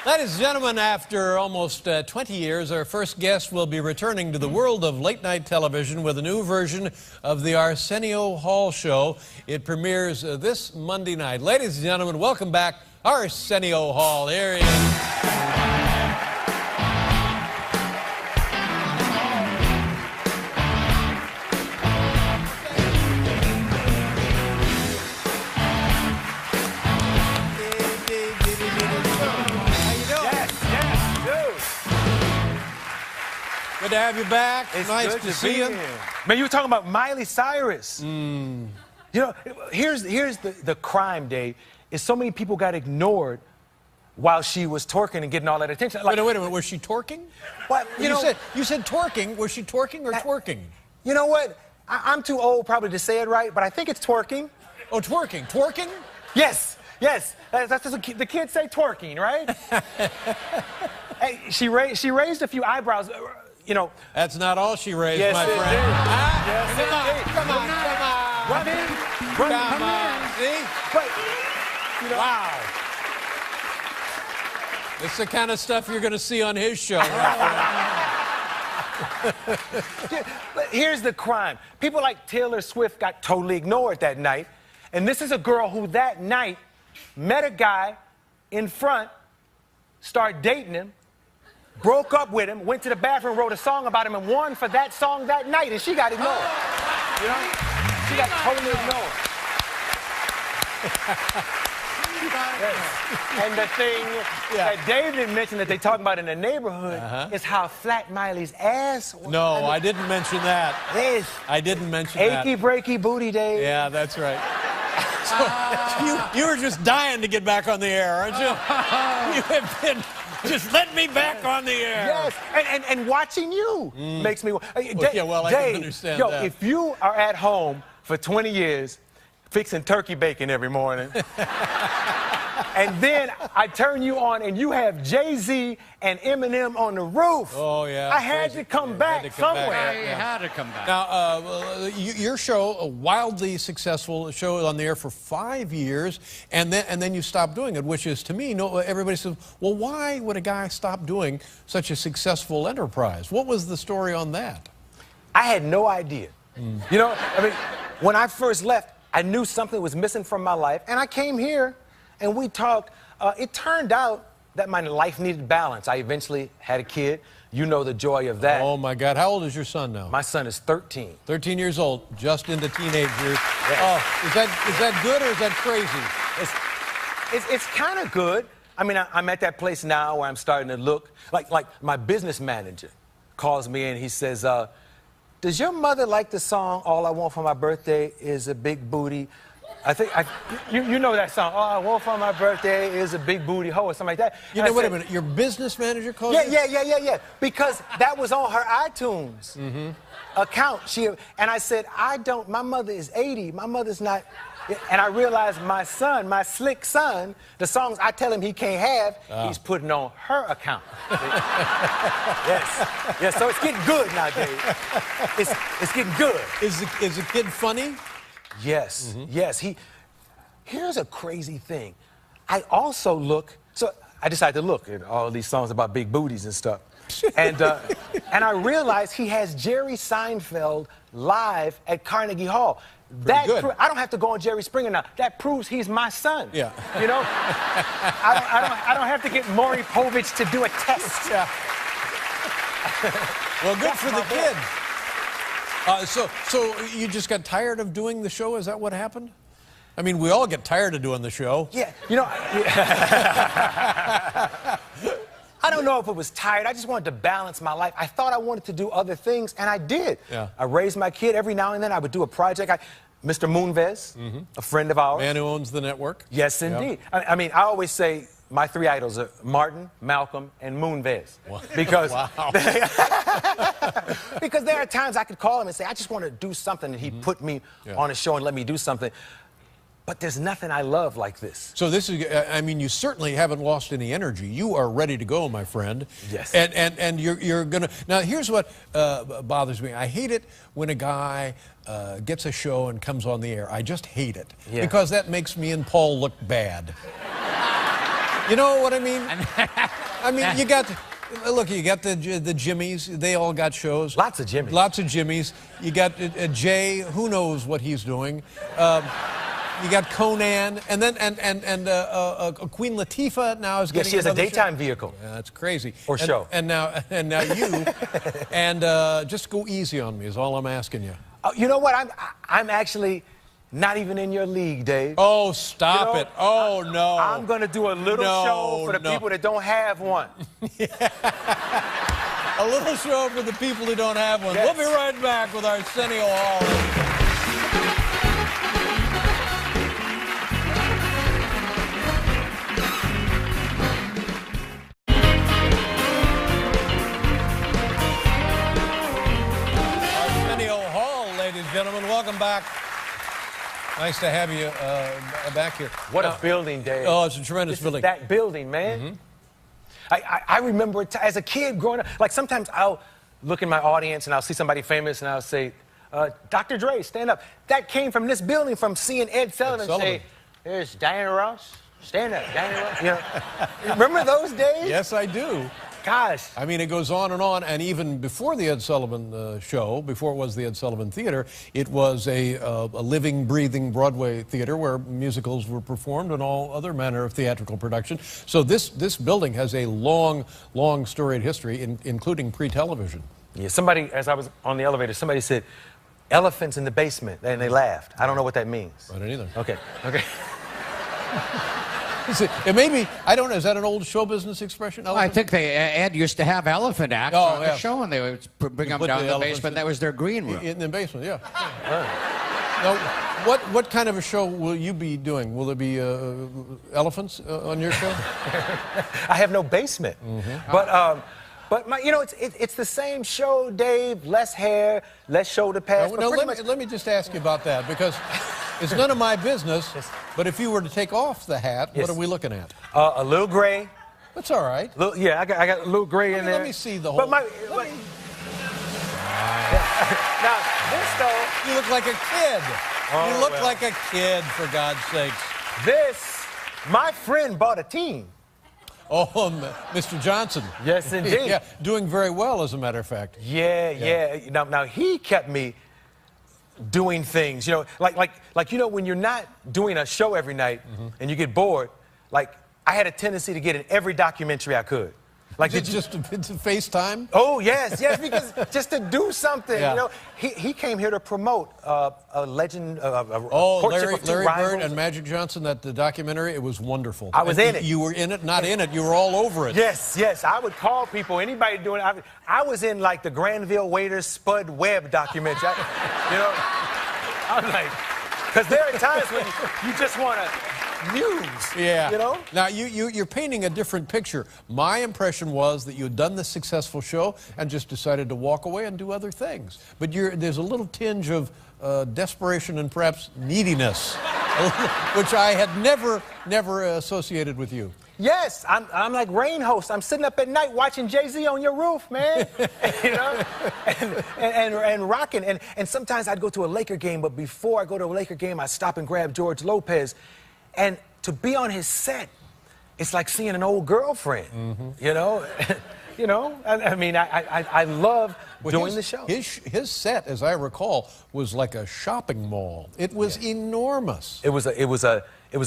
Ladies and gentlemen, after almost 20 years, our first guest will be returning to the world of late-night television with a new version of the Arsenio Hall Show. It premieres this Monday night. Ladies and gentlemen, welcome back, Arsenio Hall. Here he is. Good to have you back. It's nice good to see you. Man, you were talking about Miley Cyrus. You know, here's the crime, Dave, is so many people got ignored while she was twerking and getting all that attention. Like, wait a minute, was she twerking? What? You said twerking. Was she twerking or twerking? You know what? I'm too old probably to say it right, but I think it's twerking. Oh, twerking. Twerking? Yes, yes. That's what the kids say, twerking, right? Hey, she raised a few eyebrows. You know, that's not all she raised, yes, my friend. Yes, come on. Come on. See? But, you know, wow. It's the kind of stuff you're going to see on his show. But here's the crime. People like Taylor Swift got totally ignored that night. And this is a girl who that night met a guy in front, started dating him, broke up with him, went to the bathroom, wrote a song about him, and won for that song that night, and she got ignored. You know? She got totally ignored. Yes. And the thing that David mentioned that they talk about in the neighborhood is how flat Miley's ass was. No, I didn't mention that. Yes. I didn't mention that. Achy, breaky booty, Dave. Yeah, that's right. So, you were just dying to get back on the air, aren't you? You have been... Just let me back on the air. Yes, and watching you makes me... yeah, well, I can understand that. If you are at home for 20 years fixing turkey bacon every morning, and then I turn you on and you have Jay-Z and Eminem on the roof. Oh, yeah. I had to come back somewhere. I had to come back. Now, your show, a wildly successful show on the air for 5 years, and then you stopped doing it, which is, to me, everybody says, well, why would a guy stop doing such a successful enterprise? What was the story on that? I had no idea. You know, I mean, when I first left, I knew something was missing from my life, and I came here, and we talked. It turned out that my life needed balance. I eventually had a kid. You know the joy of that. Oh, my God. How old is your son now? My son is 13. 13 years old, just into teenage years. Yes. Oh, is that good or is that crazy? It's kind of good. I mean, I'm at that place now where I'm starting to look. Like my business manager calls me in. He says, does your mother like the song, All I Want for My Birthday is a Big Booty? You know that song, All I Want for My Birthday is a Big Booty Hoe, or something like that. You know, wait a minute, your business manager called you? Yeah. Because that was on her iTunes account. And I said, my mother is 80, my mother's not. And I realized my son, my slick son, the songs I tell him he can't have, he's putting on her account. Yes, so it's getting good now, Dave. It's getting good. Is the kid funny? Yes, yes. Here's a crazy thing. I also look, so I decided to look at all these songs about big booties and stuff. And I realized he has Jerry Seinfeld live at Carnegie Hall. I don't have to go on Jerry Springer now. That proves he's my son. Yeah. You know? I don't have to get Maury Povich to do a test. Yeah. Well, good for the kid. So you just got tired of doing the show? Is that what happened? I mean, we all get tired of doing the show. Yeah. You know, I don't know if it was tired. I just wanted to balance my life. I thought I wanted to do other things, and I did. Yeah. I raised my kid. Every now and then I would do a project. Mr. Moonves, a friend of ours. Man who owns the network. Yes, indeed. Yep. I mean, I always say my three idols are Martin, Malcolm, and Moonves. Wow. Because, because there are times I could call him and say, I just want to do something, and he'd put me on a show and let me do something. But there's nothing I love like this. So this is, I mean, you certainly haven't lost any energy. You are ready to go, my friend. Yes. And you're going to, now here's what bothers me. I hate it when a guy gets a show and comes on the air. I just hate it. Yeah. Because that makes me and Paul look bad. You know what I mean? I mean, you got the Jimmies. They all got shows. Lots of Jimmies. Lots of Jimmies. You got Jay. Who knows what he's doing? You got Conan, and then Queen Latifah now is getting. Yeah, she has a another daytime show. vehicle. Yeah, that's crazy. Or show. And now you, and just go easy on me is all I'm asking you. You know what? I'm actually not even in your league, Dave. Oh, stop You know, it! Oh no! I'm gonna do a little show for the people that don't have one. A little show for the people who don't have one. Yes. We'll be right back with Arsenio Hall. Gentlemen, welcome back. Nice to have you back here. What a building, Dave. Oh, it's a tremendous building. That building, man. I remember as a kid growing up, like sometimes I'll look in my audience and I'll see somebody famous and I'll say, Dr. Dre, stand up. That came from this building, from seeing Ed Sullivan say, there's Diana Ross. Stand up, Diana Ross. You know, remember those days? Yes, I do. Gosh. I mean, it goes on, and even before the Ed Sullivan show, before it was the Ed Sullivan Theater, it was a living, breathing Broadway theater where musicals were performed and all other manner of theatrical production. So this building has a long, long storied history, including pre-television. Yeah, somebody, as I was on the elevator, somebody said, elephants in the basement, and they laughed. I don't know what that means. I don't either. Okay, okay. It may be, I don't know, is that an old show business expression? Well, I think Ed used to have elephant acts on the show, and they would bring them down to the basement. That was their green room. In the basement, yeah. Now, what kind of a show will you be doing? Will there be elephants on your show? I have no basement. But you know, it's the same show, Dave. Less hair, less shoulder pads. Now, let me just ask you about that, because it's none of my business. Yes. But if you were to take off the hat, Yes. what are we looking at? A little gray. That's all right. Yeah, I got a little gray in there. Let me see the whole. But now this though, You look like a kid. Oh, you look well. like a kid, for God's sakes. my friend bought a team. Oh, Mr. Johnson. Yes, indeed. Yeah, doing very well, as a matter of fact. Yeah. Now he kept me doing things, you know, like you know, when you're not doing a show every night and you get bored, like I had a tendency to get in every documentary I could. Like just to FaceTime? Oh yes, because just to do something, Yeah. you know. He came here to promote a legend, Larry of two Bird rivals. and Magic Johnson, the documentary, it was wonderful. I was in it. You were in it, not in it, you were all over it. Yes. I would call people, anybody doing it. I was in like the Granville Waiters Spud Webb documentary. You know, I'm like, because there are times when you just want to muse. Yeah. You know? Now, you're painting a different picture. My impression was that you had done this successful show and just decided to walk away and do other things. But there's a little tinge of desperation and perhaps neediness, which I had never associated with you. Yes, I'm like rain host. I'm sitting up at night watching Jay-Z on your roof, man. You know, and rocking. And sometimes I'd go to a Laker game, but before I go to a Laker game, I stop and grab George Lopez. And to be on his set, it's like seeing an old girlfriend. You know, I mean, I love doing the show. His set, as I recall, was like a shopping mall. It was enormous. It was a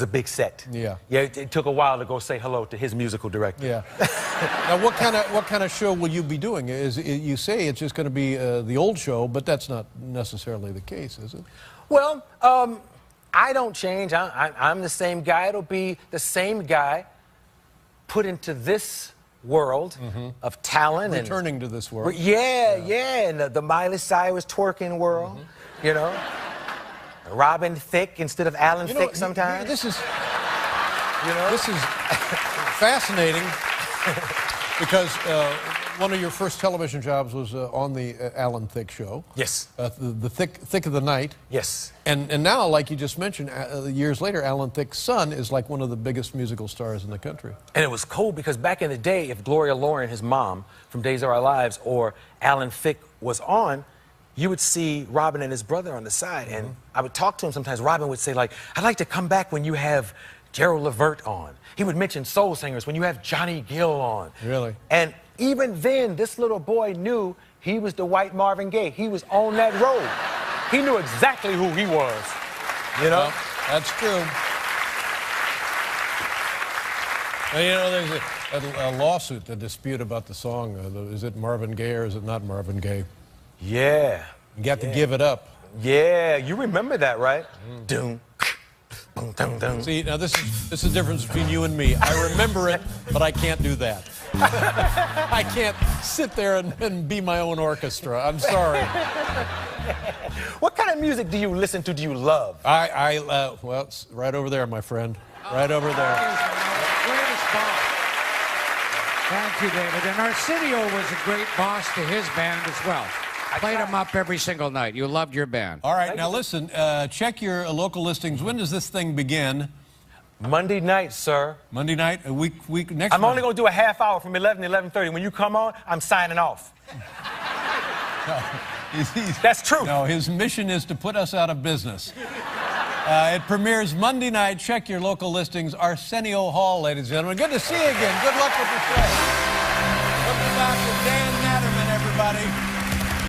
big set. Yeah. Yeah. It took a while to go say hello to his musical director. Yeah. Now, what kind of show will you be doing? You say it's just going to be the old show, but that's not necessarily the case, is it? Well, I don't change. I'm the same guy. It'll be the same guy put into this world of talent. Returning to this world. Yeah. And the Miley Cyrus twerking world, you know. Robin Thicke instead of Alan Thicke sometimes. This is fascinating because one of your first television jobs was on the Alan Thicke show. Yes. The Thick of the Night. Yes. And now, like you just mentioned, years later, Alan Thicke's son is like one of the biggest musical stars in the country. And it was cool because back in the day, if Gloria Loring, his mom from Days of Our Lives, or Alan Thicke was on, you would see Robin and his brother on the side, and I would talk to him sometimes. Robin would say, like, I'd like to come back when you have Gerald Levert on. He would mention soul singers when you have Johnny Gill on. Really? And even then, this little boy knew he was the white Marvin Gaye. He was on that road. He knew exactly who he was, you know? Well, that's true. And, you know, there's a lawsuit, a dispute about the song. Is it Marvin Gaye or is it not Marvin Gaye? Yeah. You got to give it up. Yeah, you remember that, right? Doom. Boom, dum, dum. See, now this is the difference between you and me. I remember it, but I can't do that. I can't sit there and be my own orchestra. I'm sorry. What kind of music do you listen to? Do you love? Well, it's right over there, my friend. Right over there. Greatest boss. Thank you, David. And Arsenio was a great boss to his band as well. Played them up every single night. You loved your band. All right, now listen, check your local listings. When does this thing begin? Monday night, sir. Monday night? A week next I'm only going to do a half hour from 11 to 11:30. When you come on, I'm signing off. That's true. No, his mission is to put us out of business. It premieres Monday night. Check your local listings. Arsenio Hall, ladies and gentlemen. Good to see you again. Good luck with the show. Welcome back to Dan Natterman, everybody.